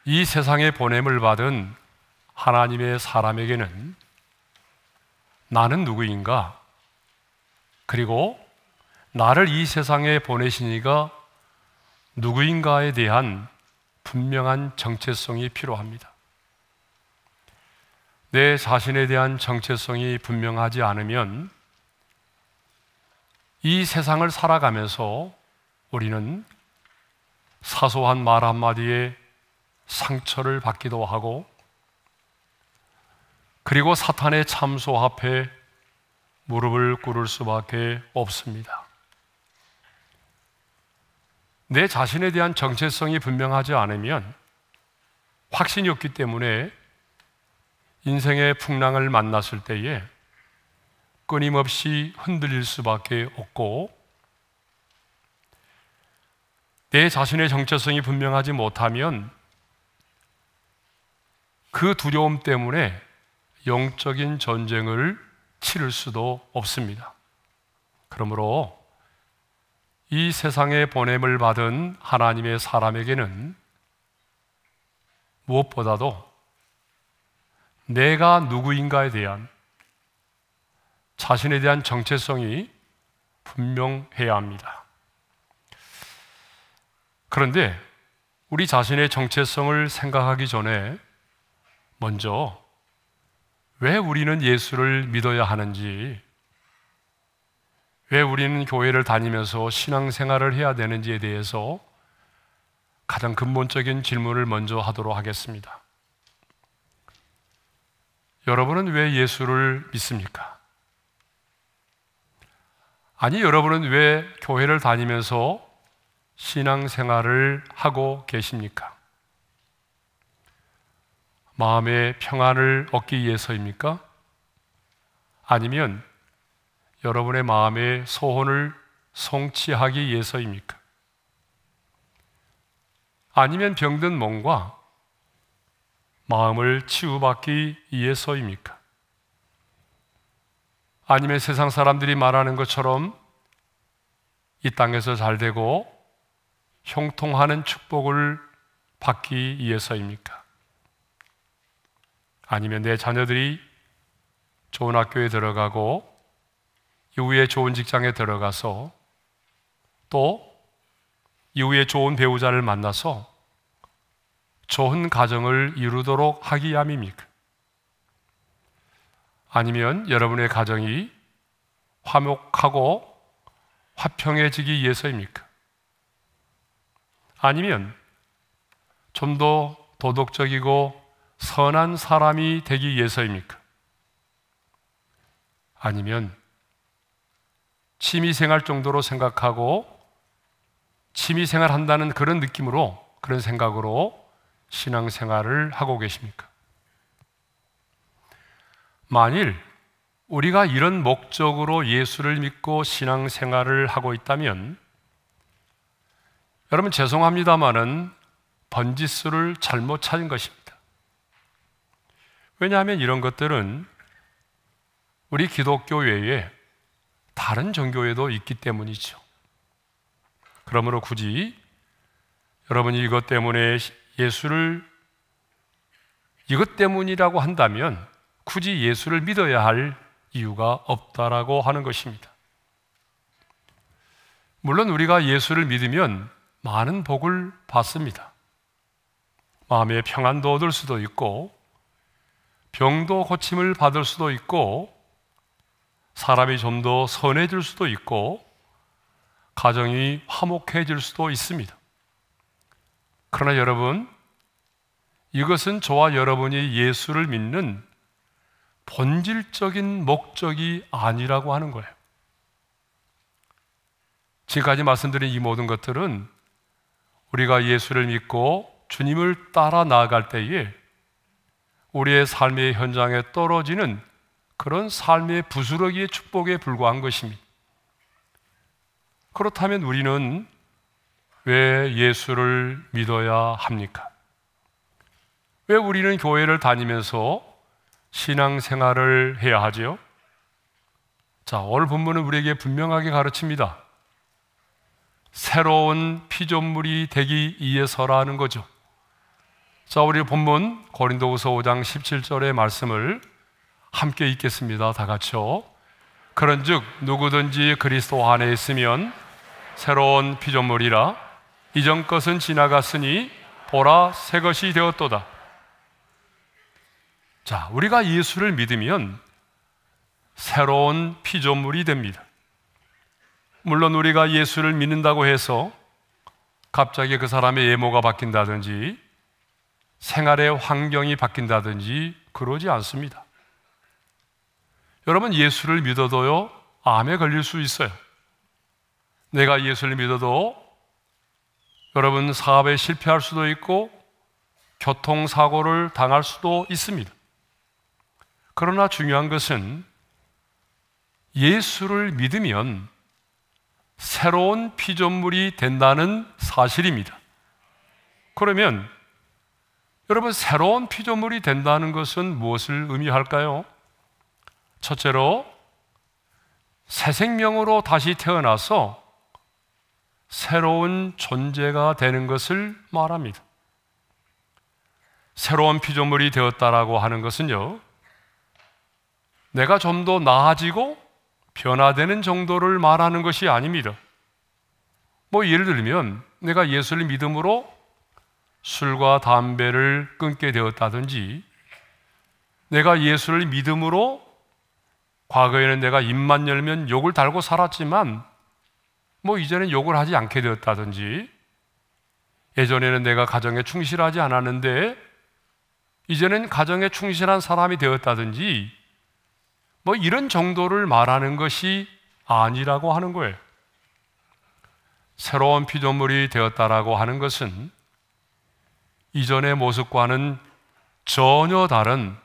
이 세상에 보냄을 받은 하나님의 사람에게는 나는 누구인가? 그리고 나를 이 세상에 보내신 이가 누구인가에 대한 분명한 정체성이 필요합니다. 내 자신에 대한 정체성이 분명하지 않으면 이 세상을 살아가면서 우리는 사소한 말 한마디에 상처를 받기도 하고, 그리고 사탄의 참소 앞에 무릎을 꿇을 수밖에 없습니다. 내 자신에 대한 정체성이 분명하지 않으면, 확신이 없기 때문에 인생의 풍랑을 만났을 때에 끊임없이 흔들릴 수밖에 없고, 내 자신의 정체성이 분명하지 못하면 그 두려움 때문에 영적인 전쟁을 치를 수도 없습니다. 그러므로 이 세상에 보냄을 받은 하나님의 사람에게는 무엇보다도 내가 누구인가에 대한, 자신에 대한 정체성이 분명해야 합니다. 그런데 우리 자신의 정체성을 생각하기 전에 먼저 왜 우리는 예수를 믿어야 하는지, 왜 우리는 교회를 다니면서 신앙생활을 해야 되는지에 대해서 가장 근본적인 질문을 먼저 하도록 하겠습니다. 여러분은 왜 예수를 믿습니까? 아니, 여러분은 왜 교회를 다니면서 신앙생활을 하고 계십니까? 마음의 평안을 얻기 위해서입니까? 아니면 여러분의 마음의 소원을 성취하기 위해서입니까? 아니면 병든 몸과 마음을 치유받기 위해서입니까? 아니면 세상 사람들이 말하는 것처럼 이 땅에서 잘 되고 형통하는 축복을 받기 위해서입니까? 아니면 내 자녀들이 좋은 학교에 들어가고 이후에 좋은 직장에 들어가서 또 이후에 좋은 배우자를 만나서 좋은 가정을 이루도록 하기 위함입니까? 아니면 여러분의 가정이 화목하고 화평해지기 위해서입니까? 아니면 좀 더 도덕적이고 선한 사람이 되기 위해서입니까? 아니면 취미생활 정도로 생각하고 취미생활 한다는 그런 느낌으로, 그런 생각으로 신앙생활을 하고 계십니까? 만일 우리가 이런 목적으로 예수를 믿고 신앙생활을 하고 있다면, 여러분 죄송합니다마는 번지수를 잘못 찾은 것입니다. 왜냐하면 이런 것들은 우리 기독교 외에 다른 종교에도 있기 때문이죠. 그러므로 굳이 여러분이 이것 때문에 예수를, 이것 때문이라고 한다면 굳이 예수를 믿어야 할 이유가 없다라고 하는 것입니다. 물론 우리가 예수를 믿으면 많은 복을 받습니다. 마음의 평안도 얻을 수도 있고, 병도 고침을 받을 수도 있고, 사람이 좀 더 선해질 수도 있고, 가정이 화목해질 수도 있습니다. 그러나 여러분, 이것은 저와 여러분이 예수를 믿는 본질적인 목적이 아니라고 하는 거예요. 지금까지 말씀드린 이 모든 것들은 우리가 예수를 믿고 주님을 따라 나아갈 때에 우리의 삶의 현장에 떨어지는 그런 삶의 부스러기의 축복에 불과한 것입니다. 그렇다면 우리는 왜 예수를 믿어야 합니까? 왜 우리는 교회를 다니면서 신앙생활을 해야 하죠? 자, 오늘 본문은 우리에게 분명하게 가르칩니다. 새로운 피조물이 되기 위해서라는 거죠. 자, 우리 본문 고린도후서 5장 17절의 말씀을 함께 읽겠습니다. 다 같이요. 그런즉 누구든지 그리스도 안에 있으면 새로운 피조물이라 이전 것은 지나갔으니 보라 새 것이 되었도다. 자, 우리가 예수를 믿으면 새로운 피조물이 됩니다. 물론 우리가 예수를 믿는다고 해서 갑자기 그 사람의 외모가 바뀐다든지 생활의 환경이 바뀐다든지 그러지 않습니다. 여러분, 예수를 믿어도요, 암에 걸릴 수 있어요. 내가 예수를 믿어도 여러분 사업에 실패할 수도 있고 교통사고를 당할 수도 있습니다. 그러나 중요한 것은 예수를 믿으면 새로운 피조물이 된다는 사실입니다. 그러면 여러분, 새로운 피조물이 된다는 것은 무엇을 의미할까요? 첫째로 새 생명으로 다시 태어나서 새로운 존재가 되는 것을 말합니다. 새로운 피조물이 되었다라고 하는 것은요, 내가 좀 더 나아지고 변화되는 정도를 말하는 것이 아닙니다. 예를 들면 내가 예수를 믿음으로 술과 담배를 끊게 되었다든지, 내가 예수를 믿음으로 과거에는 내가 입만 열면 욕을 달고 살았지만 이제는 욕을 하지 않게 되었다든지, 예전에는 내가 가정에 충실하지 않았는데 이제는 가정에 충실한 사람이 되었다든지, 이런 정도를 말하는 것이 아니라고 하는 거예요. 새로운 피조물이 되었다라고 하는 것은 이전의 모습과는 전혀 다른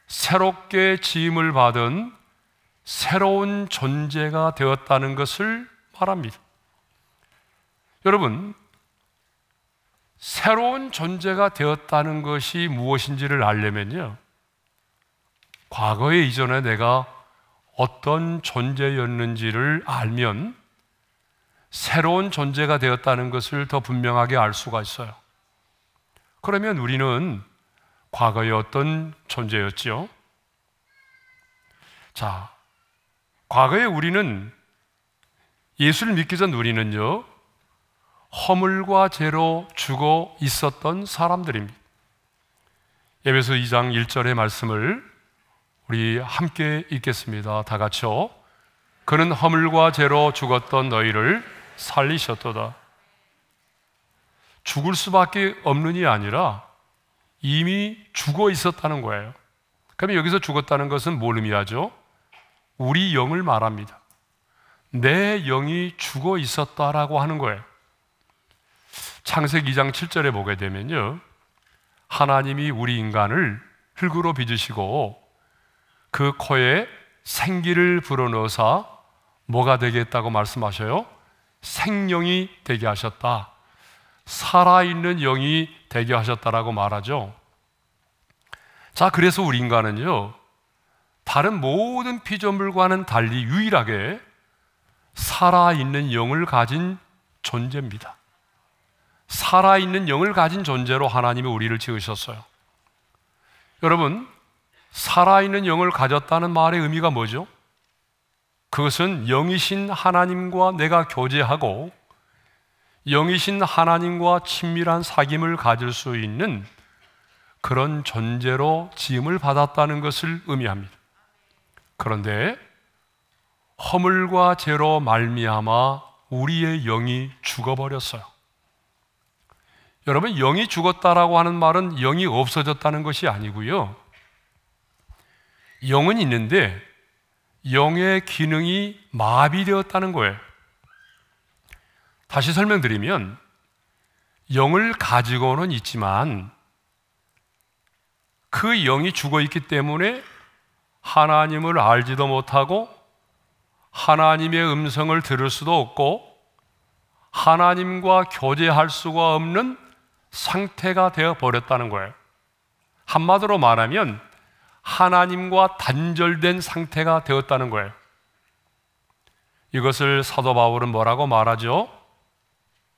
새롭게 지음을 받은 새로운 존재가 되었다는 것을 말합니다. 여러분, 새로운 존재가 되었다는 것이 무엇인지를 알려면요, 과거에 이전에 내가 어떤 존재였는지를 알면 새로운 존재가 되었다는 것을 더 분명하게 알 수가 있어요. 그러면 우리는 과거에 어떤 존재였죠? 자, 과거에 우리는, 예수를 믿기 전 우리는요, 허물과 죄로 죽어 있었던 사람들입니다. 에베소 2장 1절의 말씀을 우리 함께 읽겠습니다. 다 같이요. 그는 허물과 죄로 죽었던 너희를 살리셨도다. 죽을 수밖에 없는이 아니라 이미 죽어 있었다는 거예요. 그러면 여기서 죽었다는 것은 뭘 의미하죠? 우리 영을 말합니다. 내 영이 죽어 있었다라고 하는 거예요. 창세기 2장 7절에 보게 되면요, 하나님이 우리 인간을 흙으로 빚으시고 그 코에 생기를 불어넣어서 뭐가 되게 했다고 말씀하셔요? 생명이 되게 하셨다. 살아있는 영이 되게 하셨다라고 말하죠. 자, 그래서 우리 인간은요, 다른 모든 피조물과는 달리 유일하게 살아있는 영을 가진 존재입니다. 살아있는 영을 가진 존재로 하나님이 우리를 지으셨어요. 여러분, 살아있는 영을 가졌다는 말의 의미가 뭐죠? 그것은 영이신 하나님과 내가 교제하고 영이신 하나님과 친밀한 사귐을 가질 수 있는 그런 존재로 지음을 받았다는 것을 의미합니다. 그런데 허물과 죄로 말미암아 우리의 영이 죽어버렸어요. 여러분, 영이 죽었다라고 하는 말은 영이 없어졌다는 것이 아니고요, 영은 있는데 영의 기능이 마비되었다는 거예요. 다시 설명드리면, 영을 가지고는 있지만 그 영이 죽어 있기 때문에 하나님을 알지도 못하고 하나님의 음성을 들을 수도 없고 하나님과 교제할 수가 없는 상태가 되어 버렸다는 거예요. 한마디로 말하면 하나님과 단절된 상태가 되었다는 거예요. 이것을 사도 바울은 뭐라고 말하죠?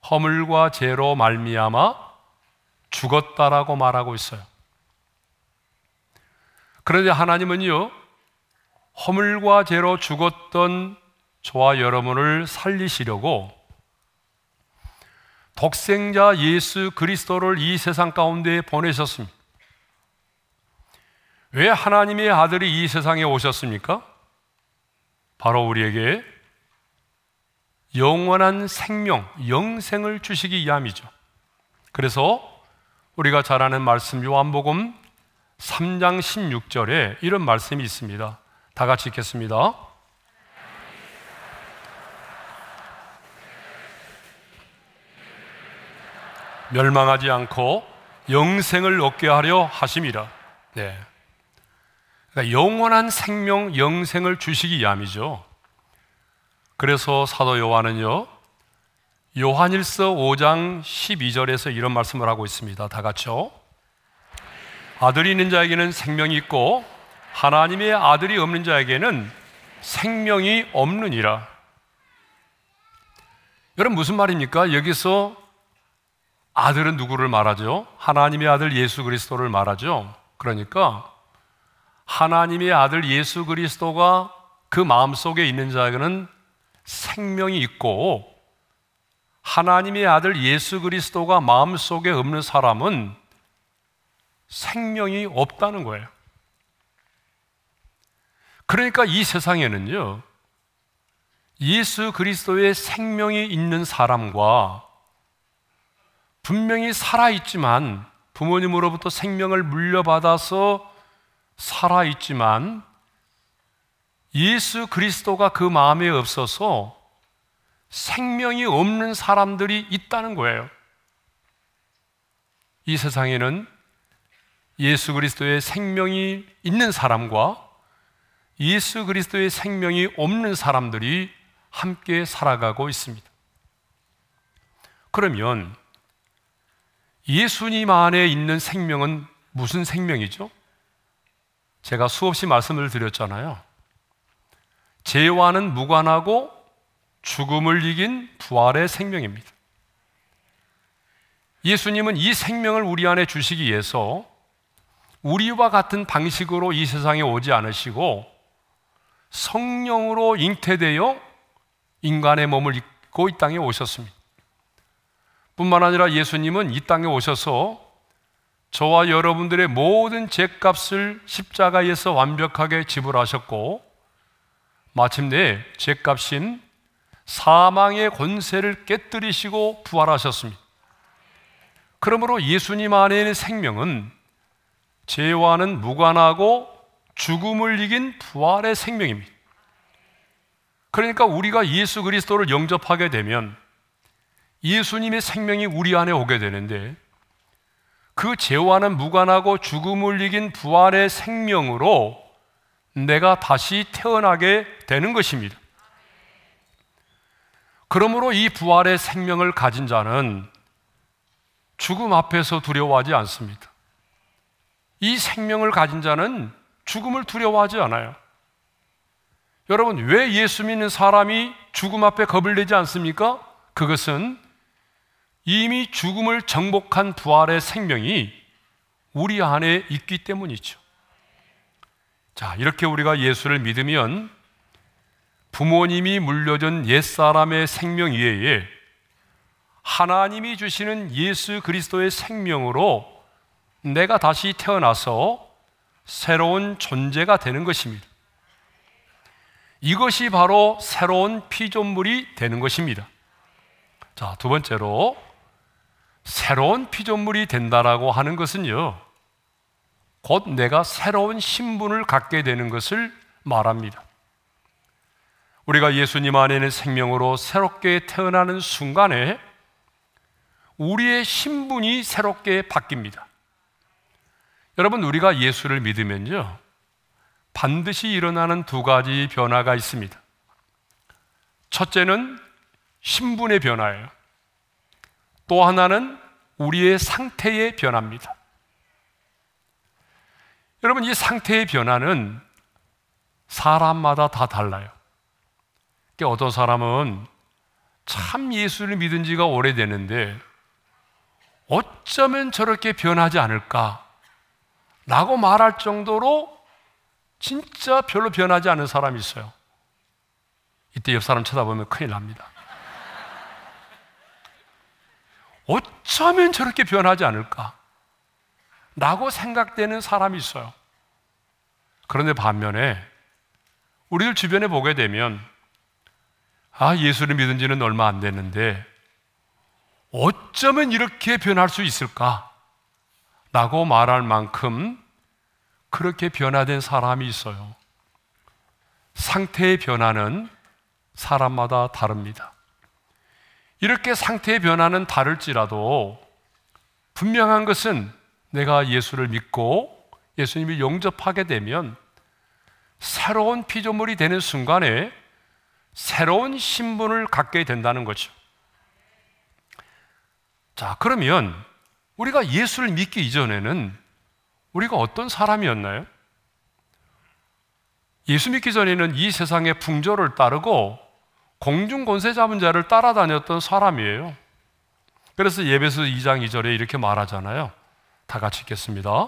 허물과 죄로 말미암아 죽었다라고 말하고 있어요. 그런데 하나님은요, 허물과 죄로 죽었던 저와 여러분을 살리시려고 독생자 예수 그리스도를 이 세상 가운데 보내셨습니다. 왜 하나님의 아들이 이 세상에 오셨습니까? 바로 우리에게 영원한 생명, 영생을 주시기 위함이죠. 그래서 우리가 잘 아는 말씀 요한복음 3장 16절에 이런 말씀이 있습니다. 다 같이 읽겠습니다. 멸망하지 않고 영생을 얻게 하려 하심이라. 네. 그러니까 영원한 생명, 영생을 주시기 위함이죠. 그래서 사도 요한은요, 요한일서 5장 12절에서 이런 말씀을 하고 있습니다. 다 같이요. 아들이 있는 자에게는 생명이 있고 하나님의 아들이 없는 자에게는 생명이 없느니라. 여러분, 무슨 말입니까? 여기서 아들은 누구를 말하죠? 하나님의 아들 예수 그리스도를 말하죠. 그러니까 하나님의 아들 예수 그리스도가 그 마음속에 있는 자에게는 생명이 있고, 하나님의 아들 예수 그리스도가 마음속에 없는 사람은 생명이 없다는 거예요. 그러니까 이 세상에는요, 예수 그리스도의 생명이 있는 사람과 분명히 살아있지만, 부모님으로부터 생명을 물려받아서 살아있지만 예수 그리스도가 그 마음에 없어서 생명이 없는 사람들이 있다는 거예요. 이 세상에는 예수 그리스도의 생명이 있는 사람과 예수 그리스도의 생명이 없는 사람들이 함께 살아가고 있습니다. 그러면 예수님 안에 있는 생명은 무슨 생명이죠? 제가 수없이 말씀을 드렸잖아요. 죄와는 무관하고 죽음을 이긴 부활의 생명입니다. 예수님은 이 생명을 우리 안에 주시기 위해서 우리와 같은 방식으로 이 세상에 오지 않으시고 성령으로 잉태되어 인간의 몸을 입고 이 땅에 오셨습니다. 뿐만 아니라 예수님은 이 땅에 오셔서 저와 여러분들의 모든 죄값을 십자가에서 완벽하게 지불하셨고, 마침내 죄값인 사망의 권세를 깨뜨리시고 부활하셨습니다. 그러므로 예수님 안에 있는 생명은 죄와는 무관하고 죽음을 이긴 부활의 생명입니다. 그러니까 우리가 예수 그리스도를 영접하게 되면 예수님의 생명이 우리 안에 오게 되는데, 그 죄와는 무관하고 죽음을 이긴 부활의 생명으로 내가 다시 태어나게 되는 것입니다. 그러므로 이 부활의 생명을 가진 자는 죽음 앞에서 두려워하지 않습니다. 이 생명을 가진 자는 죽음을 두려워하지 않아요. 여러분, 왜 예수 믿는 사람이 죽음 앞에 겁을 내지 않습니까? 그것은 이미 죽음을 정복한 부활의 생명이 우리 안에 있기 때문이죠. 자, 이렇게 우리가 예수를 믿으면 부모님이 물려준 옛사람의 생명 이외에 하나님이 주시는 예수 그리스도의 생명으로 내가 다시 태어나서 새로운 존재가 되는 것입니다. 이것이 바로 새로운 피조물이 되는 것입니다. 자, 두 번째로 새로운 피조물이 된다라고 하는 것은요, 곧 내가 새로운 신분을 갖게 되는 것을 말합니다. 우리가 예수님 안에 있는 생명으로 새롭게 태어나는 순간에 우리의 신분이 새롭게 바뀝니다. 여러분, 우리가 예수를 믿으면요, 반드시 일어나는 두 가지 변화가 있습니다. 첫째는 신분의 변화예요. 또 하나는 우리의 상태의 변화입니다. 여러분, 이 상태의 변화는 사람마다 다 달라요. 어떤 사람은 참 예수를 믿은 지가 오래됐는데 어쩌면 저렇게 변하지 않을까 라고 말할 정도로 진짜 별로 변하지 않은 사람이 있어요. 이때 옆 사람 쳐다보면 큰일 납니다. 어쩌면 저렇게 변하지 않을까 라고 생각되는 사람이 있어요. 그런데 반면에 우리들 주변에 보게 되면 예수를 믿은 지는 얼마 안 됐는데 어쩌면 이렇게 변할 수 있을까 라고 말할 만큼 그렇게 변화된 사람이 있어요. 상태의 변화는 사람마다 다릅니다. 이렇게 상태의 변화는 다를지라도 분명한 것은 내가 예수를 믿고 예수님을 영접하게 되면 새로운 피조물이 되는 순간에 새로운 신분을 갖게 된다는 거죠. 자, 그러면 우리가 예수를 믿기 이전에는 우리가 어떤 사람이었나요? 예수 믿기 전에는 이 세상의 풍조를 따르고 공중 권세 잡은 자를 따라다녔던 사람이에요. 그래서 예배서 2장 2절에 이렇게 말하잖아요. 다 같이 읽겠습니다.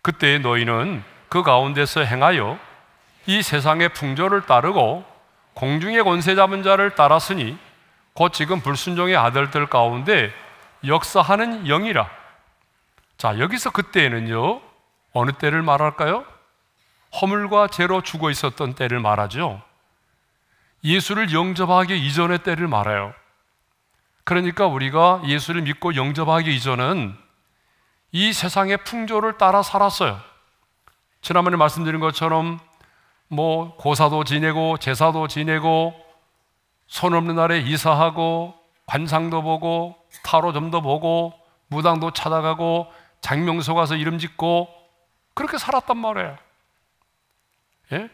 그때 너희는 그 가운데서 행하여 이 세상의 풍조를 따르고 공중의 권세 잡은 자를 따랐으니 곧 지금 불순종의 아들들 가운데 역사하는 영이라. 자, 여기서 그때에는요, 어느 때를 말할까요? 허물과 죄로 죽어 있었던 때를 말하죠. 예수를 영접하기 이전의 때를 말해요. 그러니까 우리가 예수를 믿고 영접하기 이전은 이 세상의 풍조를 따라 살았어요. 지난번에 말씀드린 것처럼 고사도 지내고 제사도 지내고 손 없는 날에 이사하고 관상도 보고 타로점도 보고 무당도 찾아가고 장명소 가서 이름 짓고 그렇게 살았단 말이에요. 예?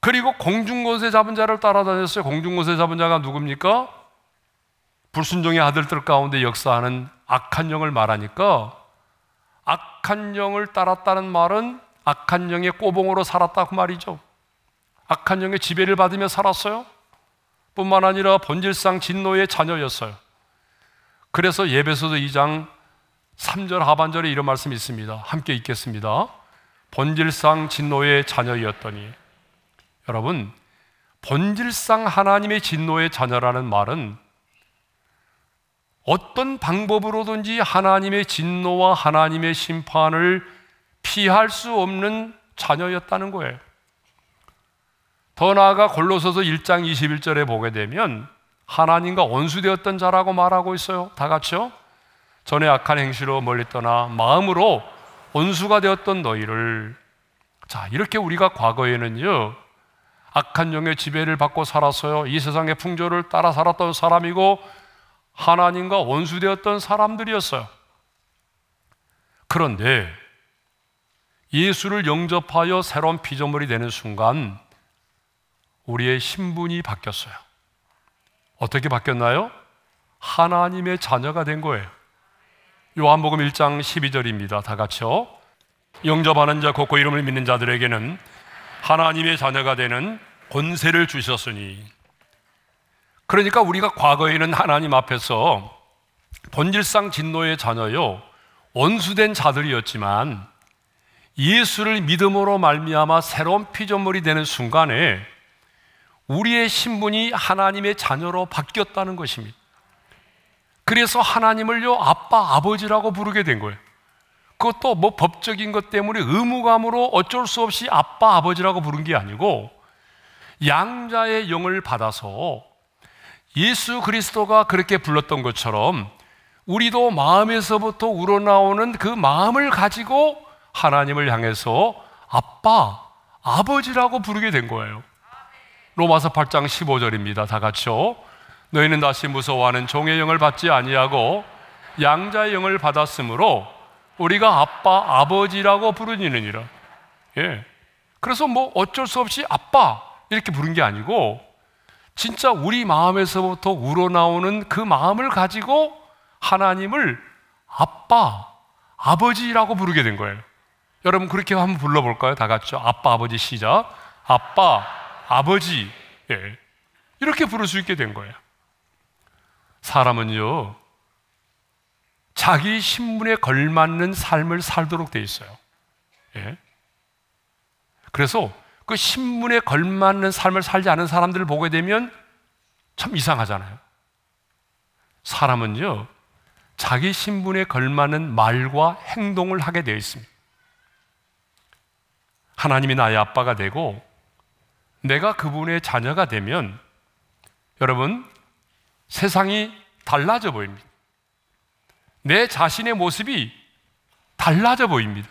그리고 공중권세 잡은 자를 따라다녔어요. 공중권세 잡은 자가 누굽니까? 불순종의 아들들 가운데 역사하는 악한 영을 말하니까 악한 영을 따랐다는 말은 악한 영의 꼬봉으로 살았다 그 말이죠. 악한 영의 지배를 받으며 살았어요. 뿐만 아니라 본질상 진노의 자녀였어요. 그래서 예배서도 2장 3절 하반절에 이런 말씀이 있습니다. 함께 읽겠습니다. 본질상 진노의 자녀였더니. 여러분, 본질상 하나님의 진노의 자녀라는 말은 어떤 방법으로든지 하나님의 진노와 하나님의 심판을 피할 수 없는 자녀였다는 거예요. 더 나아가 골로새서 1장 21절에 보게 되면 하나님과 원수되었던 자라고 말하고 있어요. 다 같이요. 전에 악한 행실로 멀리 떠나 마음으로 원수가 되었던 너희를. 자, 이렇게 우리가 과거에는요, 악한 영의 지배를 받고 살았어요. 이 세상의 풍조를 따라 살았던 사람이고 하나님과 원수되었던 사람들이었어요. 그런데 예수를 영접하여 새로운 피조물이 되는 순간 우리의 신분이 바뀌었어요. 어떻게 바뀌었나요? 하나님의 자녀가 된 거예요. 요한복음 1장 12절입니다. 다 같이요. 영접하는 자, 곧 그 이름을 믿는 자들에게는 하나님의 자녀가 되는 권세를 주셨으니. 그러니까 우리가 과거에는 하나님 앞에서 본질상 진노의 자녀요, 원수된 자들이었지만 예수를 믿음으로 말미암아 새로운 피조물이 되는 순간에 우리의 신분이 하나님의 자녀로 바뀌었다는 것입니다. 그래서 하나님을요, 아빠, 아버지라고 부르게 된 거예요. 그것도 법적인 것 때문에 의무감으로 어쩔 수 없이 아빠, 아버지라고 부른 게 아니고 양자의 영을 받아서 예수 그리스도가 그렇게 불렀던 것처럼 우리도 마음에서부터 우러나오는 그 마음을 가지고 하나님을 향해서 아빠, 아버지라고 부르게 된 거예요. 로마서 8장 15절입니다. 다 같이요. 너희는 다시 무서워하는 종의 영을 받지 아니하고 양자의 영을 받았으므로 우리가 아빠, 아버지라고 부르니느니라. 예. 그래서 어쩔 수 없이 아빠 이렇게 부른 게 아니고 진짜 우리 마음에서부터 우러나오는 그 마음을 가지고 하나님을 아빠, 아버지라고 부르게 된 거예요. 여러분 그렇게 한번 불러볼까요? 다 같이요. 아빠, 아버지 시작. 아빠, 아버지. 예. 이렇게 부를 수 있게 된 거예요. 사람은요, 자기 신분에 걸맞는 삶을 살도록 되어 있어요. 예? 그래서 그 신분에 걸맞는 삶을 살지 않은 사람들을 보게 되면 참 이상하잖아요. 사람은요, 자기 신분에 걸맞는 말과 행동을 하게 되어 있습니다. 하나님이 나의 아빠가 되고 내가 그분의 자녀가 되면 여러분, 세상이 달라져 보입니다. 내 자신의 모습이 달라져 보입니다.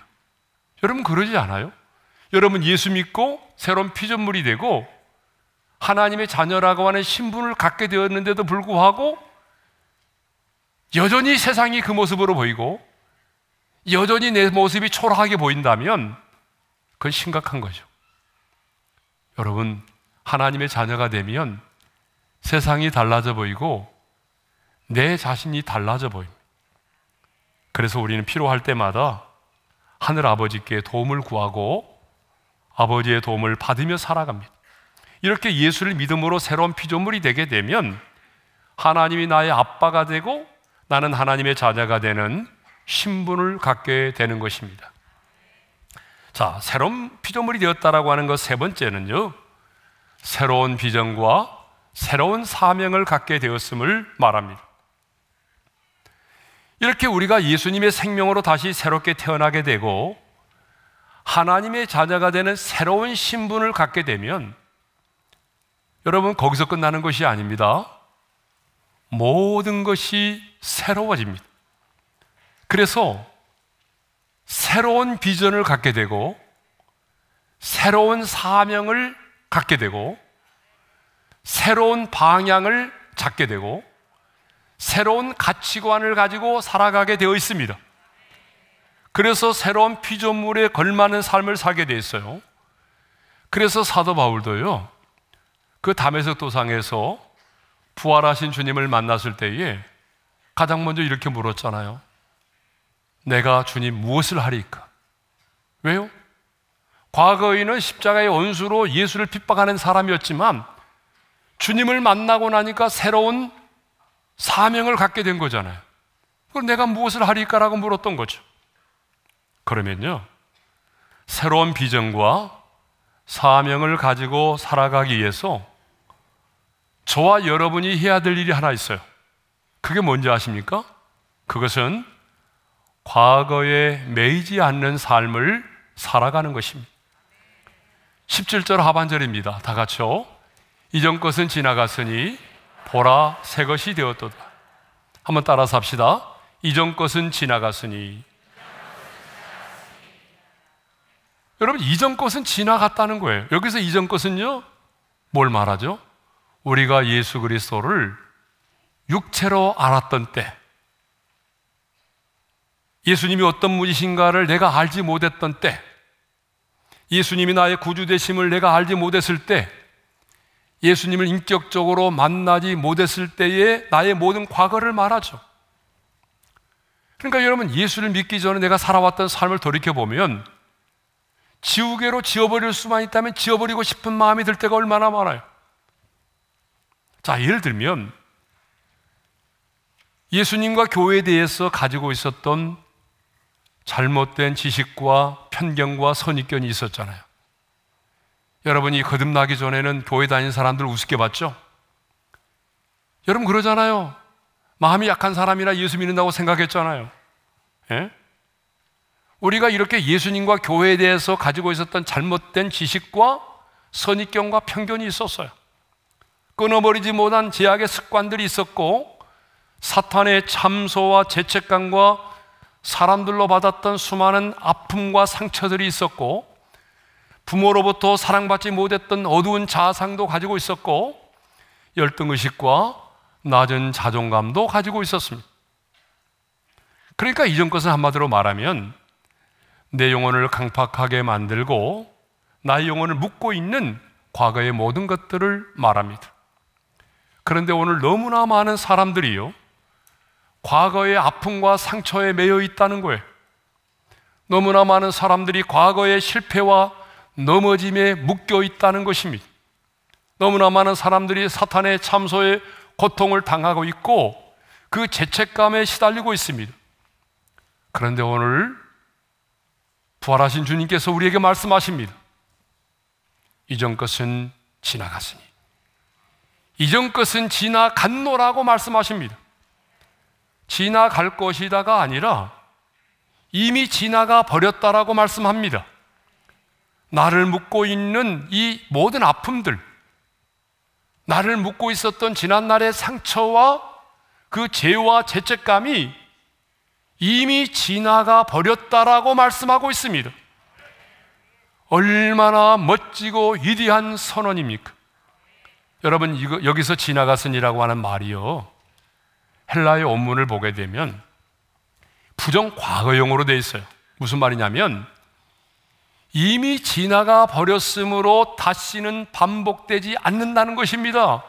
여러분 그러지 않아요? 여러분 예수 믿고 새로운 피조물이 되고 하나님의 자녀라고 하는 신분을 갖게 되었는데도 불구하고 여전히 세상이 그 모습으로 보이고 여전히 내 모습이 초라하게 보인다면 그건 심각한 거죠. 여러분, 하나님의 자녀가 되면 세상이 달라져 보이고 내 자신이 달라져 보입니다. 그래서 우리는 필요할 때마다 하늘 아버지께 도움을 구하고 아버지의 도움을 받으며 살아갑니다. 이렇게 예수를 믿음으로 새로운 피조물이 되게 되면 하나님이 나의 아빠가 되고 나는 하나님의 자녀가 되는 신분을 갖게 되는 것입니다. 자, 새로운 피조물이 되었다라고 하는 것 세 번째는요, 새로운 비전과 새로운 사명을 갖게 되었음을 말합니다. 이렇게 우리가 예수님의 생명으로 다시 새롭게 태어나게 되고 하나님의 자녀가 되는 새로운 신분을 갖게 되면 여러분 거기서 끝나는 것이 아닙니다. 모든 것이 새로워집니다. 그래서 새로운 비전을 갖게 되고 새로운 사명을 갖게 되고 새로운 방향을 잡게 되고 새로운 가치관을 가지고 살아가게 되어 있습니다. 그래서 새로운 피조물에 걸맞는 삶을 살게 되어 있어요. 그래서 사도 바울도요, 그 다메섹 도상에서 부활하신 주님을 만났을 때에 가장 먼저 이렇게 물었잖아요. 내가 주님 무엇을 하리까? 왜요? 과거에는 십자가의 원수로 예수를 핍박하는 사람이었지만 주님을 만나고 나니까 새로운 사명을 갖게 된 거잖아요. 그럼 내가 무엇을 하리까라고 물었던 거죠. 그러면요, 새로운 비전과 사명을 가지고 살아가기 위해서 저와 여러분이 해야 될 일이 하나 있어요. 그게 뭔지 아십니까? 그것은 과거에 매이지 않는 삶을 살아가는 것입니다. 17절 하반절입니다. 다 같이요. 이전 것은 지나갔으니 보라 새 것이 되었도다. 한번 따라서 합시다. 이전 것은 지나갔으니. 여러분, 이전 것은 지나갔다는 거예요. 여기서 이전 것은요, 뭘 말하죠? 우리가 예수 그리스도를 육체로 알았던 때, 예수님이 어떤 분이신가를 내가 알지 못했던 때, 예수님이 나의 구주 되심을 내가 알지 못했을 때, 예수님을 인격적으로 만나지 못했을 때의 나의 모든 과거를 말하죠. 그러니까 여러분, 예수를 믿기 전에 내가 살아왔던 삶을 돌이켜보면 지우개로 지워버릴 수만 있다면 지워버리고 싶은 마음이 들 때가 얼마나 많아요. 자, 예를 들면 예수님과 교회에 대해서 가지고 있었던 잘못된 지식과 편견과 선입견이 있었잖아요. 여러분이 거듭나기 전에는 교회 다니는 사람들 우습게 봤죠? 여러분 그러잖아요. 마음이 약한 사람이라 예수 믿는다고 생각했잖아요. 예? 우리가 이렇게 예수님과 교회에 대해서 가지고 있었던 잘못된 지식과 선입견과 편견이 있었어요. 끊어버리지 못한 제약의 습관들이 있었고 사탄의 참소와 죄책감과 사람들로 받았던 수많은 아픔과 상처들이 있었고 부모로부터 사랑받지 못했던 어두운 자아상도 가지고 있었고 열등의식과 낮은 자존감도 가지고 있었습니다. 그러니까 이전 것은 한마디로 말하면 내 영혼을 강팍하게 만들고 나의 영혼을 묶고 있는 과거의 모든 것들을 말합니다. 그런데 오늘 너무나 많은 사람들이요, 과거의 아픔과 상처에 매여 있다는 거예요. 너무나 많은 사람들이 과거의 실패와 넘어짐에 묶여 있다는 것입니다. 너무나 많은 사람들이 사탄의 참소에 고통을 당하고 있고 그 죄책감에 시달리고 있습니다. 그런데 오늘 부활하신 주님께서 우리에게 말씀하십니다. 이전 것은 지나갔으니, 이전 것은 지나갔노라고 말씀하십니다. 지나갈 것이다가 아니라 이미 지나가 버렸다라고 말씀합니다. 나를 묶고 있는 이 모든 아픔들, 나를 묶고 있었던 지난날의 상처와 그 죄와 죄책감이 이미 지나가 버렸다라고 말씀하고 있습니다. 얼마나 멋지고 위대한 선언입니까? 여러분, 여기서 지나갔으니라고 하는 말이요, 헬라의 원문을 보게 되면 부정 과거형으로 되어 있어요. 무슨 말이냐면 이미 지나가 버렸으므로 다시는 반복되지 않는다는 것입니다.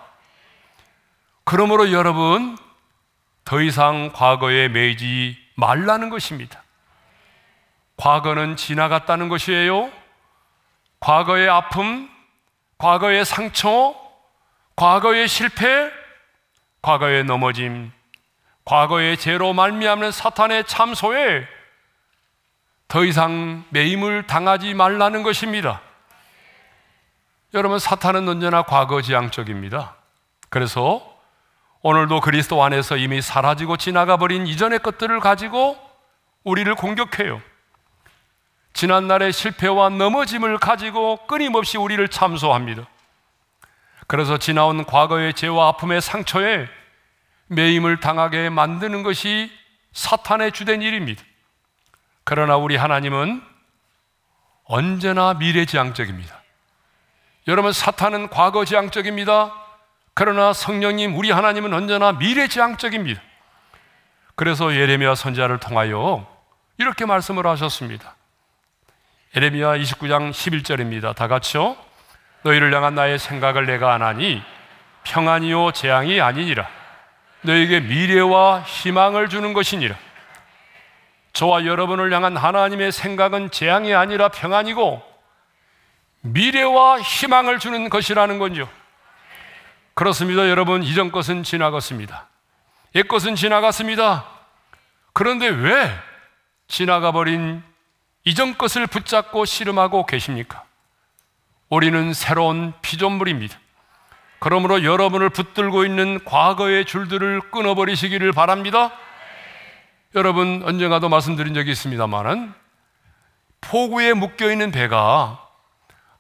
그러므로 여러분, 더 이상 과거에 매이지 말라는 것입니다. 과거는 지나갔다는 것이에요. 과거의 아픔, 과거의 상처, 과거의 실패, 과거의 넘어짐, 과거의 죄로 말미암는 사탄의 참소에 더 이상 매임을 당하지 말라는 것입니다. 여러분, 사탄은 언제나 과거지향적입니다. 그래서 오늘도 그리스도 안에서 이미 사라지고 지나가버린 이전의 것들을 가지고 우리를 공격해요. 지난날의 실패와 넘어짐을 가지고 끊임없이 우리를 참소합니다. 그래서 지나온 과거의 죄와 아픔의 상처에 매임을 당하게 만드는 것이 사탄의 주된 일입니다. 그러나 우리 하나님은 언제나 미래지향적입니다. 여러분, 사탄은 과거지향적입니다. 그러나 성령님, 우리 하나님은 언제나 미래지향적입니다. 그래서 예레미야 선지자를 통하여 이렇게 말씀을 하셨습니다. 예레미야 29장 11절입니다. 다 같이요. 너희를 향한 나의 생각을 내가 아나니 평안이요 재앙이 아니니라. 너희에게 미래와 희망을 주는 것이니라. 저와 여러분을 향한 하나님의 생각은 재앙이 아니라 평안이고 미래와 희망을 주는 것이라는 거죠. 그렇습니다. 여러분, 이전 것은 지나갔습니다. 옛 것은 지나갔습니다. 그런데 왜 지나가버린 이전 것을 붙잡고 씨름하고 계십니까? 우리는 새로운 피조물입니다. 그러므로 여러분을 붙들고 있는 과거의 줄들을 끊어버리시기를 바랍니다. 여러분, 언젠가도 말씀드린 적이 있습니다만은 포구에 묶여있는 배가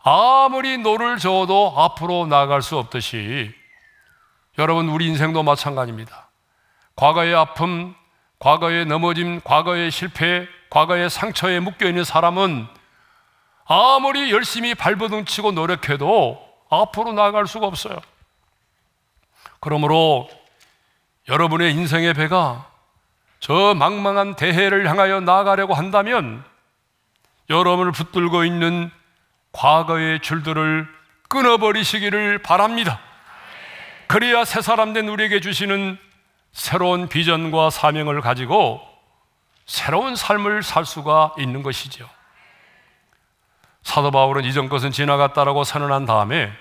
아무리 노를 저어도 앞으로 나아갈 수 없듯이 여러분, 우리 인생도 마찬가지입니다. 과거의 아픔, 과거의 넘어짐, 과거의 실패, 과거의 상처에 묶여있는 사람은 아무리 열심히 발버둥 치고 노력해도 앞으로 나아갈 수가 없어요. 그러므로 여러분의 인생의 배가 저 망망한 대해를 향하여 나아가려고 한다면 여러분을 붙들고 있는 과거의 줄들을 끊어버리시기를 바랍니다. 그래야 새 사람 된 우리에게 주시는 새로운 비전과 사명을 가지고 새로운 삶을 살 수가 있는 것이죠. 사도 바울은 이전 것은 지나갔다라고 선언한 다음에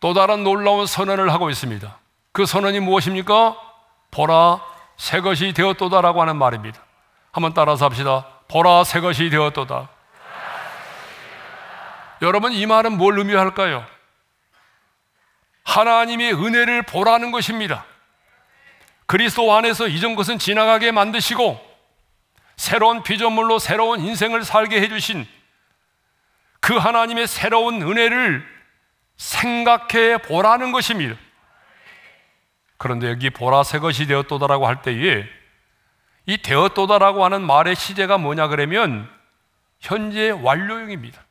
또 다른 놀라운 선언을 하고 있습니다. 그 선언이 무엇입니까? 보라, 새 것이 되었도다라고 하는 말입니다. 한번 따라서 합시다. 보라, 새 것이 되었도다. 여러분, 이 말은 뭘 의미할까요? 하나님의 은혜를 보라는 것입니다. 그리스도 안에서 이전 것은 지나가게 만드시고 새로운 피조물로 새로운 인생을 살게 해주신 그 하나님의 새로운 은혜를 생각해 보라는 것입니다. 그런데 여기 보라 새 것이 되었도다라고 할 때에 이 되었도다라고 하는 말의 시제가 뭐냐 그러면 현재 완료형입니다.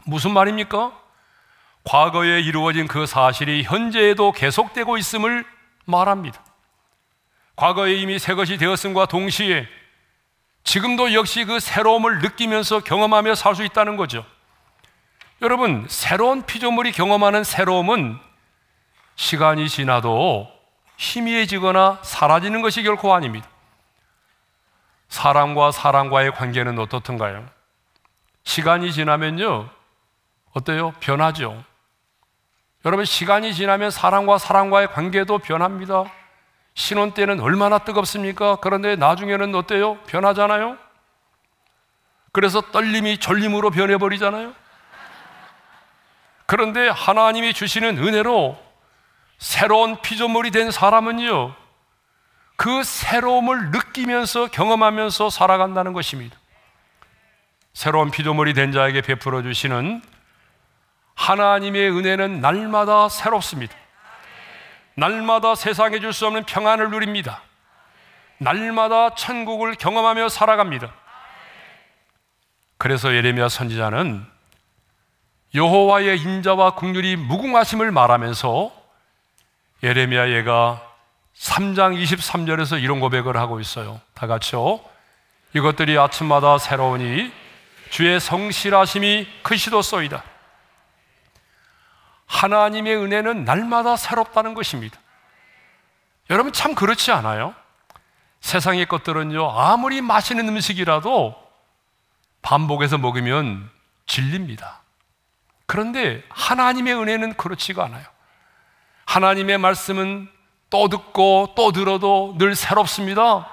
무슨 말입니까? 과거에 이루어진 그 사실이 현재에도 계속되고 있음을 말합니다. 과거에 이미 새 것이 되었음과 동시에 지금도 역시 그 새로움을 느끼면서 경험하며 살 수 있다는 거죠. 여러분, 새로운 피조물이 경험하는 새로움은 시간이 지나도 희미해지거나 사라지는 것이 결코 아닙니다. 사람과 사람과의 관계는 어떻던가요? 시간이 지나면요, 어때요? 변하죠. 여러분, 시간이 지나면 사람과 사람과의 관계도 변합니다. 신혼 때는 얼마나 뜨겁습니까? 그런데 나중에는 어때요? 변하잖아요? 그래서 떨림이 졸림으로 변해버리잖아요? 그런데 하나님이 주시는 은혜로 새로운 피조물이 된 사람은요, 그 새로움을 느끼면서 경험하면서 살아간다는 것입니다. 새로운 피조물이 된 자에게 베풀어 주시는 하나님의 은혜는 날마다 새롭습니다. 날마다 세상에 줄 수 없는 평안을 누립니다. 날마다 천국을 경험하며 살아갑니다. 그래서 예레미야 선지자는 여호와의 인자와 긍휼이 무궁하심을 말하면서 예레미야 얘가 3장 23절에서 이런 고백을 하고 있어요. 다 같이요. 이것들이 아침마다 새로우니 주의 성실하심이 크시도소이다. 하나님의 은혜는 날마다 새롭다는 것입니다. 여러분 참 그렇지 않아요? 세상의 것들은요, 아무리 맛있는 음식이라도 반복해서 먹으면 질립니다. 그런데 하나님의 은혜는 그렇지가 않아요. 하나님의 말씀은 또 듣고 또 들어도 늘 새롭습니다.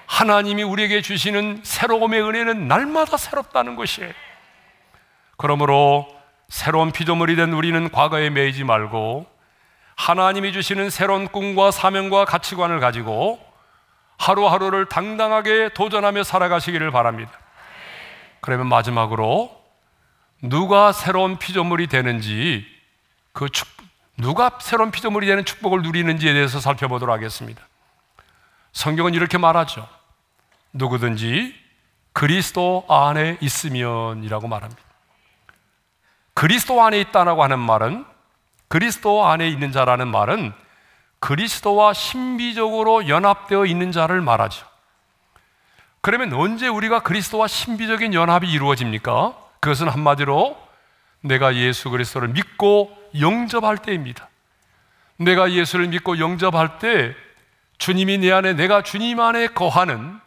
하나님이 우리에게 주시는 새로움의 은혜는 날마다 새롭다는 것이에요. 그러므로 새로운 피조물이 된 우리는 과거에 매이지 말고 하나님이 주시는 새로운 꿈과 사명과 가치관을 가지고 하루하루를 당당하게 도전하며 살아가시기를 바랍니다. 그러면 마지막으로 누가 새로운 피조물이 되는지, 누가 새로운 피조물이 되는 축복을 누리는지에 대해서 살펴보도록 하겠습니다. 성경은 이렇게 말하죠. 누구든지 그리스도 안에 있으면이라고 말합니다. 그리스도 안에 있다라고 하는 말은, 그리스도 안에 있는 자라는 말은 그리스도와 신비적으로 연합되어 있는 자를 말하죠. 그러면 언제 우리가 그리스도와 신비적인 연합이 이루어집니까? 그것은 한마디로 내가 예수 그리스도를 믿고 영접할 때입니다. 내가 예수를 믿고 영접할 때 주님이 내 안에, 내가 주님 안에 거하는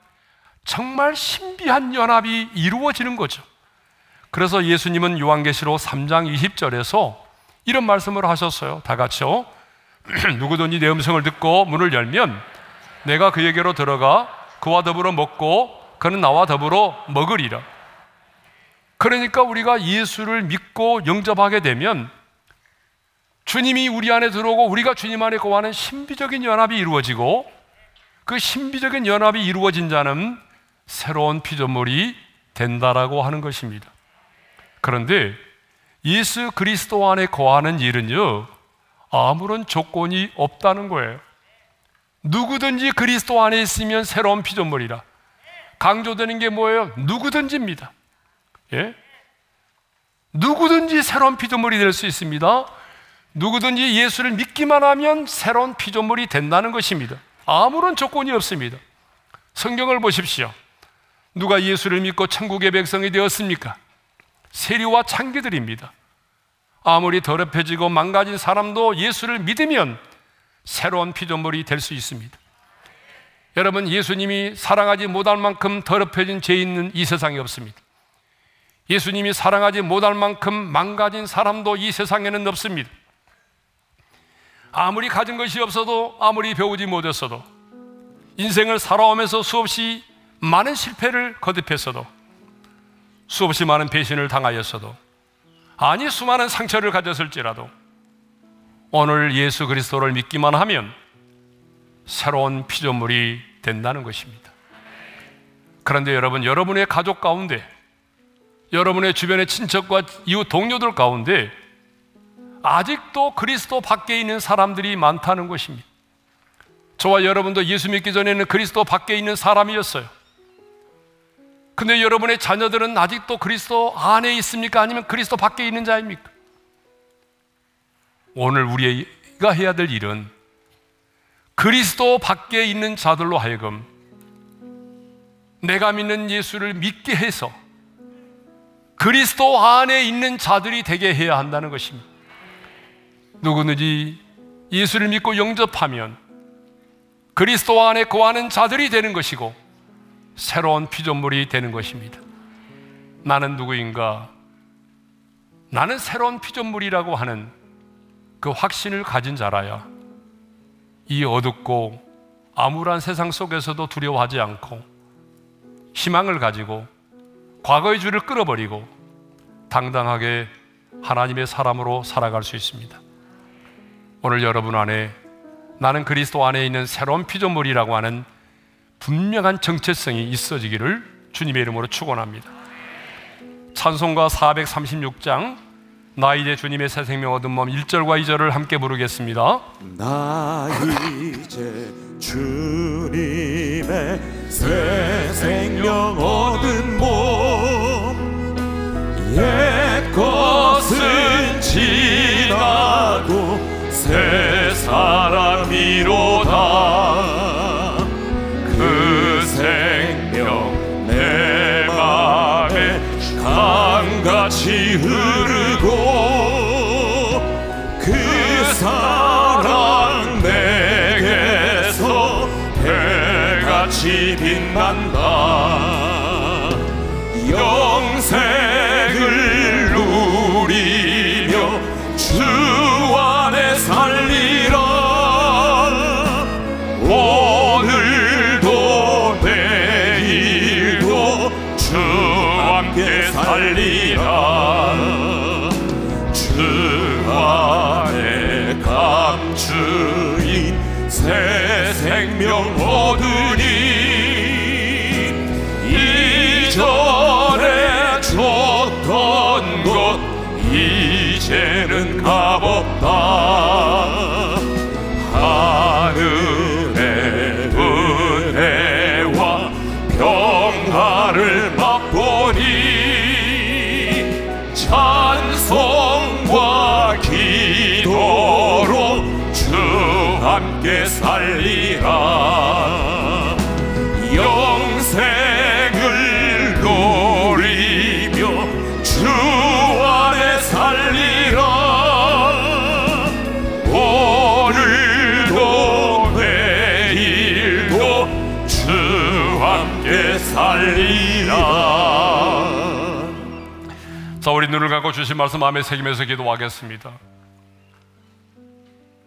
정말 신비한 연합이 이루어지는 거죠. 그래서 예수님은 요한계시록 3장 20절에서 이런 말씀을 하셨어요. 다 같이요. 누구든지 내 음성을 듣고 문을 열면 내가 그에게로 들어가 그와 더불어 먹고 그는 나와 더불어 먹으리라. 그러니까 우리가 예수를 믿고 영접하게 되면 주님이 우리 안에 들어오고 우리가 주님 안에 거하는 신비적인 연합이 이루어지고, 그 신비적인 연합이 이루어진 자는 새로운 피조물이 된다라고 하는 것입니다. 그런데 예수 그리스도 안에 거하는 일은요, 아무런 조건이 없다는 거예요. 누구든지 그리스도 안에 있으면 새로운 피조물이라. 강조되는 게 뭐예요? 누구든지입니다. 예? 누구든지 새로운 피조물이 될 수 있습니다. 누구든지 예수를 믿기만 하면 새로운 피조물이 된다는 것입니다. 아무런 조건이 없습니다. 성경을 보십시오. 누가 예수를 믿고 천국의 백성이 되었습니까? 세리와 창기들입니다. 아무리 더럽혀지고 망가진 사람도 예수를 믿으면 새로운 피조물이 될 수 있습니다. 여러분, 예수님이 사랑하지 못할 만큼 더럽혀진 죄 있는 이 세상에 없습니다. 예수님이 사랑하지 못할 만큼 망가진 사람도 이 세상에는 없습니다. 아무리 가진 것이 없어도, 아무리 배우지 못했어도, 인생을 살아오면서 수없이 많은 실패를 거듭했어도, 수없이 많은 배신을 당하였어도, 아니 수많은 상처를 가졌을지라도 오늘 예수 그리스도를 믿기만 하면 새로운 피조물이 된다는 것입니다. 그런데 여러분, 여러분의 가족 가운데, 여러분의 주변의 친척과 이웃 동료들 가운데 아직도 그리스도 밖에 있는 사람들이 많다는 것입니다. 저와 여러분도 예수 믿기 전에는 그리스도 밖에 있는 사람이었어요. 근데 여러분의 자녀들은 아직도 그리스도 안에 있습니까? 아니면 그리스도 밖에 있는 자입니까? 오늘 우리가 해야 될 일은 그리스도 밖에 있는 자들로 하여금 내가 믿는 예수를 믿게 해서 그리스도 안에 있는 자들이 되게 해야 한다는 것입니다. 누구든지 예수를 믿고 영접하면 그리스도 안에 거하는 자들이 되는 것이고 새로운 피조물이 되는 것입니다. 나는 누구인가? 나는 새로운 피조물이라고 하는 그 확신을 가진 자라야 이 어둡고 암울한 세상 속에서도 두려워하지 않고 희망을 가지고 과거의 줄을 끊어버리고 당당하게 하나님의 사람으로 살아갈 수 있습니다. 오늘 여러분 안에 나는 그리스도 안에 있는 새로운 피조물이라고 하는 분명한 정체성이 있어지기를 주님의 이름으로 축원합니다. 찬송가 436장 나 이제 주님의 새 생명 얻은 몸 1절과 2절을 함께 부르겠습니다. 나 이제 주님의 새 생명 얻은 몸 옛 것은 지나고 새 사람이로다. 그 생명 내 맘에 강같이 흐르고 그 사랑 내게서 배같이 빛난다. 영생을 누리며 주 안에 살리라. 오늘도 내일도 주 함께 살리라. 주 안에 감추인 새 생명 얻으니 이전에 줬던 것 이제는 값없다. 하늘의 은혜와 평화를 맛보니 찬송과 기도로 주 함께 살리라. 영생을 노리며 주 안에 살리라. 오늘도 내일도 주 함께 살리라. 자, 우리 눈을 감고 주신 말씀 마음에 새기면서 기도하겠습니다.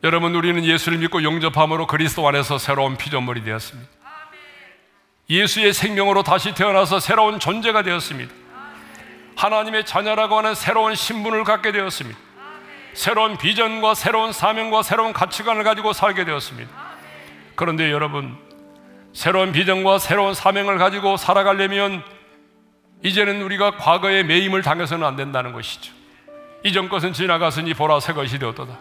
여러분, 우리는 예수를 믿고 영접함으로 그리스도 안에서 새로운 피조물이 되었습니다. 예수의 생명으로 다시 태어나서 새로운 존재가 되었습니다. 하나님의 자녀라고 하는 새로운 신분을 갖게 되었습니다. 새로운 비전과 새로운 사명과 새로운 가치관을 가지고 살게 되었습니다. 그런데 여러분, 새로운 비전과 새로운 사명을 가지고 살아가려면 이제는 우리가 과거의 매임을 당해서는 안 된다는 것이죠. 이전 것은 지나갔으니 보라 새 것이 되었도다.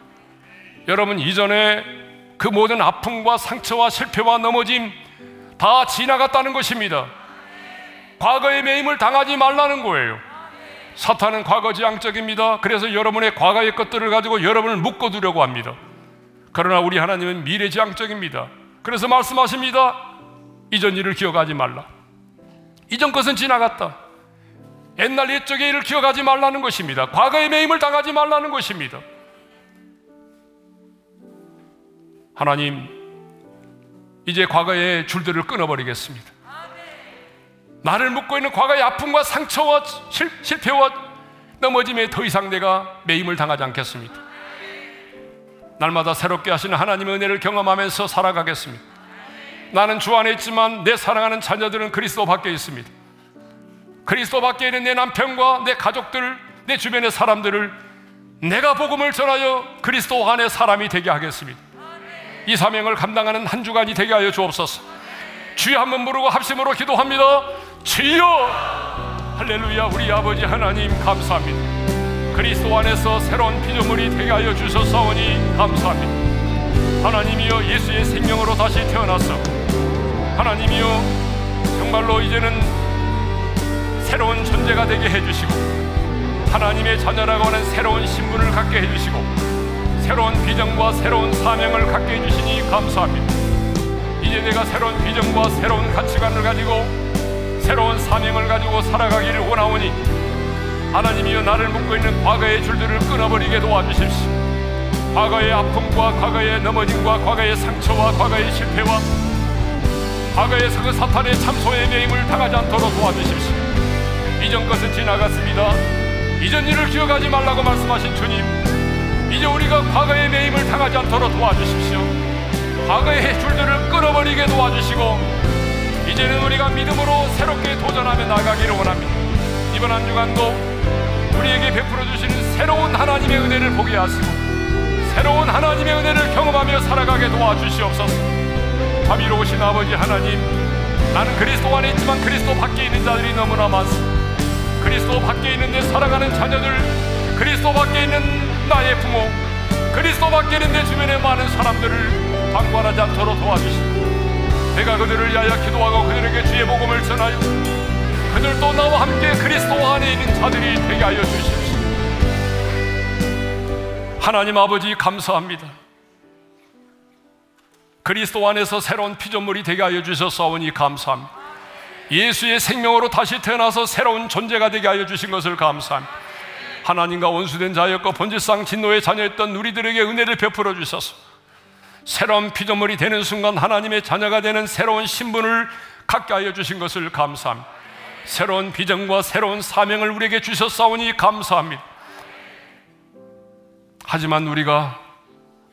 여러분, 이전에 그 모든 아픔과 상처와 실패와 넘어짐 다 지나갔다는 것입니다. 과거의 매임을 당하지 말라는 거예요. 사탄은 과거지향적입니다. 그래서 여러분의 과거의 것들을 가지고 여러분을 묶어두려고 합니다. 그러나 우리 하나님은 미래지향적입니다. 그래서 말씀하십니다. 이전 일을 기억하지 말라. 이전 것은 지나갔다. 옛날 옛적의 일을 기억하지 말라는 것입니다. 과거의 매임을 당하지 말라는 것입니다. 하나님, 이제 과거의 줄들을 끊어버리겠습니다. 나를 묶고 있는 과거의 아픔과 상처와 실패와 넘어짐에 더 이상 내가 매임을 당하지 않겠습니다. 날마다 새롭게 하시는 하나님의 은혜를 경험하면서 살아가겠습니다. 나는 주 안에 있지만 내 사랑하는 자녀들은 그리스도 밖에 있습니다. 그리스도 밖에 있는 내 남편과 내 가족들, 내 주변의 사람들을 내가 복음을 전하여 그리스도 안에 사람이 되게 하겠습니다. 이 사명을 감당하는 한 주간이 되게 하여 주옵소서. 주여 한번 부르고 합심으로 기도합니다. 주여! 할렐루야. 우리 아버지 하나님 감사합니다. 그리스도 안에서 새로운 피조물이 되게 하여 주셨사오니 감사합니다. 하나님이여, 예수의 생명으로 다시 태어났어. 하나님이여, 정말로 이제는 새로운 존재가 되게 해주시고 하나님의 자녀라고 하는 새로운 신분을 갖게 해주시고 새로운 비전과 새로운 사명을 갖게 해주시니 감사합니다. 이제 내가 새로운 비전과 새로운 가치관을 가지고 새로운 사명을 가지고 살아가기를 원하오니 하나님이여, 나를 묶고 있는 과거의 줄들을 끊어버리게 도와주십시오. 과거의 아픔과 과거의 넘어짐과 과거의 상처와 과거의 실패와 과거에서 그 사탄의 참소의 매임을 당하지 않도록 도와주십시오. 이전 것은 지나갔습니다. 이전 일을 기억하지 말라고 말씀하신 주님, 이제 우리가 과거의 매임을 당하지 않도록 도와주십시오. 과거의 줄들을 끊어버리게 도와주시고 이제는 우리가 믿음으로 새롭게 도전하며 나가기를 원합니다. 이번 한 주간도 우리에게 베풀어 주시는 새로운 하나님의 은혜를 보게 하시고 새로운 하나님의 은혜를 경험하며 살아가게 도와주시옵소서. 자비로우신 아버지 하나님, 나는 그리스도 안에 있지만 그리스도 밖에 있는 자들이 너무나 많습니다. 그리스도 밖에 있는데 살아가는 자녀들, 그리스도 밖에 있는 나의 부모, 그리스도 밖에 있는 내 주변의 많은 사람들을 방관하지 않도록 도와주시고 내가 그들을 위하여 기도하고 그들에게 주의 복음을 전하여 그들도 나와 함께 그리스도 안에 있는 자들이 되게 하여 주십시오. 하나님 아버지 감사합니다. 그리스도 안에서 새로운 피조물이 되게 하여 주셨사오니 감사합니다. 예수의 생명으로 다시 태어나서 새로운 존재가 되게 하여 주신 것을 감사합니다. 하나님과 원수된 자였고 본질상 진노의 자녀였던 우리들에게 은혜를 베풀어 주셔서 새로운 피조물이 되는 순간 하나님의 자녀가 되는 새로운 신분을 갖게 하여 주신 것을 감사합니다. 새로운 비전과 새로운 사명을 우리에게 주셨사오니 감사합니다. 하지만 우리가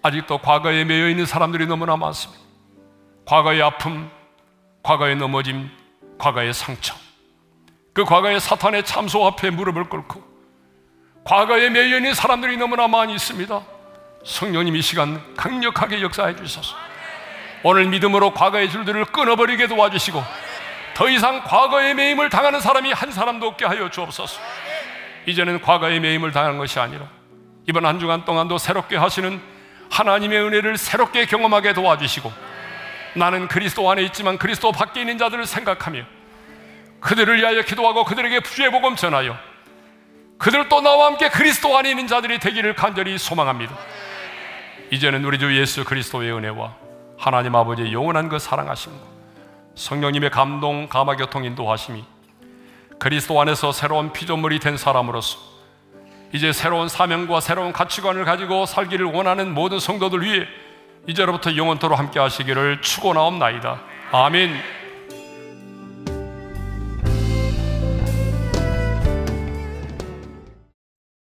아직도 과거에 매여 있는 사람들이 너무나 많습니다. 과거의 아픔, 과거의 넘어짐, 과거의 상처, 그 과거의 사탄의 참소 앞에 무릎을 꿇고 과거에 매여 있는 사람들이 너무나 많이 있습니다. 성령님 이 시간 강력하게 역사해 주셔서 오늘 믿음으로 과거의 줄들을 끊어버리게 도와주시고 더 이상 과거의 매임을 당하는 사람이 한 사람도 없게 하여 주옵소서. 이제는 과거의 매임을 당하는 것이 아니라 이번 한 주간 동안도 새롭게 하시는 하나님의 은혜를 새롭게 경험하게 도와주시고 나는 그리스도 안에 있지만 그리스도 밖에 있는 자들을 생각하며 그들을 위하여 기도하고 그들에게 주의 복음 전하여 그들도 나와 함께 그리스도 안에 있는 자들이 되기를 간절히 소망합니다. 이제는 우리 주 예수 그리스도의 은혜와 하나님 아버지의 영원한 그 사랑하심과 성령님의 감동, 감화, 교통, 인도하심이 그리스도 안에서 새로운 피조물이 된 사람으로서 이제 새로운 사명과 새로운 가치관을 가지고 살기를 원하는 모든 성도들 위해 이제로부터 영원토록 함께 하시기를 축원하옵나이다. 아멘.